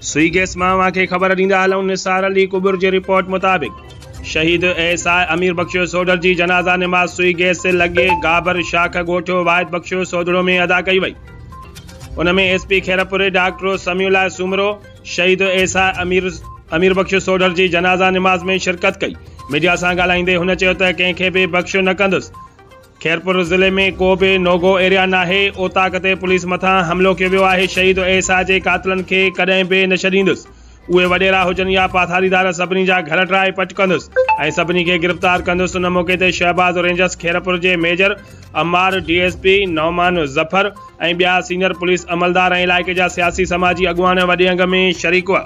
सुई गैस मां खे ख़बर ॾींदा हलूं निसार अली कुबर जी रिपोर्ट मुताबिक़ शहीद एएसआई अमीर बख्शो सोडर जी जनाज़ा नमाज सुई गैस से लगे गाबर शाख गोठो वाहिद बख्शो सोदड़ो में अदा कई वई। उनमें एसपी खैरपुर डॉक्टर समीउल्लाह सुमरो शहीद एएसआई अमीर बख्शो सोडर जी जनाज़ा नमाज में शिरकत कई। मीडिया से ॻाल्हाईंदे हुन चयो त कंहिंखे बि बख्शो न कंदुसि। खैरपुर ज़िले में को भी नोगो एरिया नाहे। ओताक ते पुलिस मथा हमलो कियो वियो आहे। शहीद एएसआई जे कातिलनि खे कॾहिं बि न छॾींदुसि। उहे वॾेरा हुजनि या पाथारीदार सभिनी जा घर ट्राए पट कंदुसि ऐं सभिनी खे गिरफ़्तार कंदुसि। उन मौक़े ते शहबाज रेंजर्स खैरपुर जे मेजर अमार डीएसपी नौमान ज़फर ऐं ॿिया सीनियर पुलिस अमलदार ऐं इलाइक़े जा सियासी समाजी अॻुवान वॾे अंग में शरीक हुआ।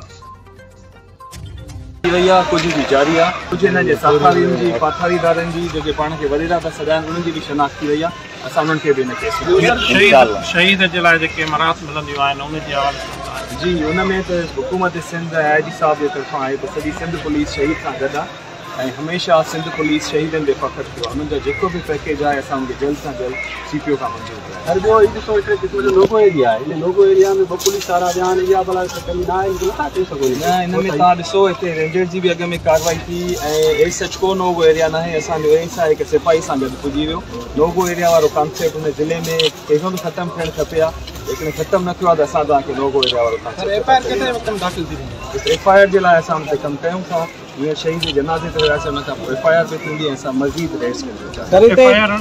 कुछ भी जारी आहे। कुछ इन जे साथारियुनि जी पाथारीदारनि जी जेके पाण खे वॾेरा था सॾाइनि उन्हनि जी बि शनाख्त थी वई आहे। असां उन्हनि खे बि हिन केस में शहीद जे लाइ जेके मराहत मिलंदियूं आहिनि उन जे हवाले सां जी उन में त हुकूमत सिंध आईजी साहब जे तरफ़ां आहे त सॼी सिंध पुलिस शहीद सां गॾु आहे ऐं हमेशह सिंध पुलिस शहीदनि जे फ़ख़्रु थियो आहे। उन्हनि जो जेको बि पैकेज आहे असां उनखे जल्द सां जल्द सीपीओ खां मंज़ूर कयूं। हर ॿियो ॾिसो हिकिड़े क़िस्म जो लोगो एरिया आहे। हिन लोगो एरिया में ॿ पुलिस वारा विया आहिनि। इहा भला कमी न आहे नथा चई सघो। न हिन में तव्हां ॾिसो हिते रेंजर जी बि अॻ में कार्रवाई थी ऐं एच को नोगो एरिया न आहे। असांजो एएसआई हिकु सिपाही सां गॾु पुॼी वियो। नोगो एरिया वारो कॉन्सेप्ट हुन ज़िले में कंहिंजो बि ख़तमु थियणु खपे आहे लेकिन ख़तमु न थियो आहे त असां तव्हांखे नोगो एरिया वारो एफआईआर जे लाइ असां हुन ते कमु कयूं था। हीअं शहीद जे जनाज़े ते वियासीं हुन खां पोइ एफआईआर बि थींदी ऐं असां मज़ीद रेड्स एफआईआर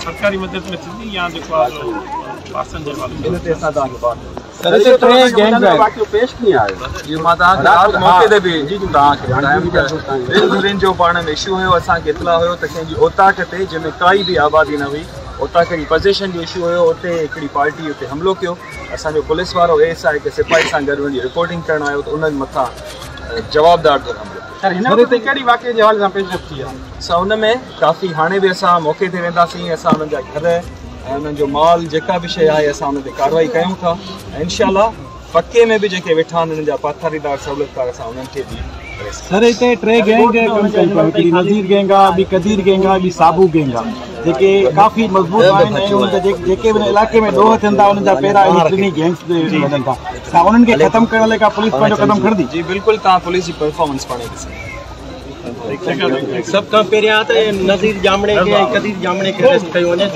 सरकारी मदद में थींदी या जेको आहे पासन जे हवाले हिन ते असां तव्हांखे बात पेश कीअं आहे मां तव्हांखे मौक़े ते बि तव्हांखे जो पाण में इशू हुयो। असांखे इतला हुयो त कंहिंजी ओताक ते जंहिंमें काई बि आबादी न हुई ओताक जी पोज़ीशन जो इशू हुयो। उते हिकिड़ी पार्टी उते हमलो कयो। असांजो पुलिस वारो एएसआई हिकु सिपाही सां गॾु वञी रिपोर्टिंग करणु आयो त उन्हनि मथां जवाबदार जो हमलो असां हुन में काफ़ी हाणे बि असां मौक़े ते वेंदासीं। असां हुननि जा घर ऐं उन्हनि जो माल जेका बि शइ आहे असां हुन ते कार्रवाई कयूं था ऐं इनशाअल्लाह पके में बि जेके वेठा आहिनि हुननि जा पाथारीदार सहूलियतकार असां उन्हनि खे बि सर हिते टे गैंग कमु कनि पिया। हिकिड़ी नज़ीर गैंग आहे, ॿी कदीर गैंग आहे, ॿी साबू गैंग आहे जेके काफ़ी मज़बूत आहिनि ऐं उन जा जेके बि इलाइक़े में ॾोह थियनि था उन्हनि जा पहिरियां टिनी गैंग्स वञनि था। छा उन्हनि खे ख़तमु करण लाइ का पुलिस पंहिंजो क़दम खणंदी? जी बिल्कुलु तव्हां पुलिस जी परफॉर्मेंस पाणे ॾिसो। सभ खां पहिरियां त नज़ीर जामणे खे ऐं कदीर जामणे खे अरेस्ट कयो वञे।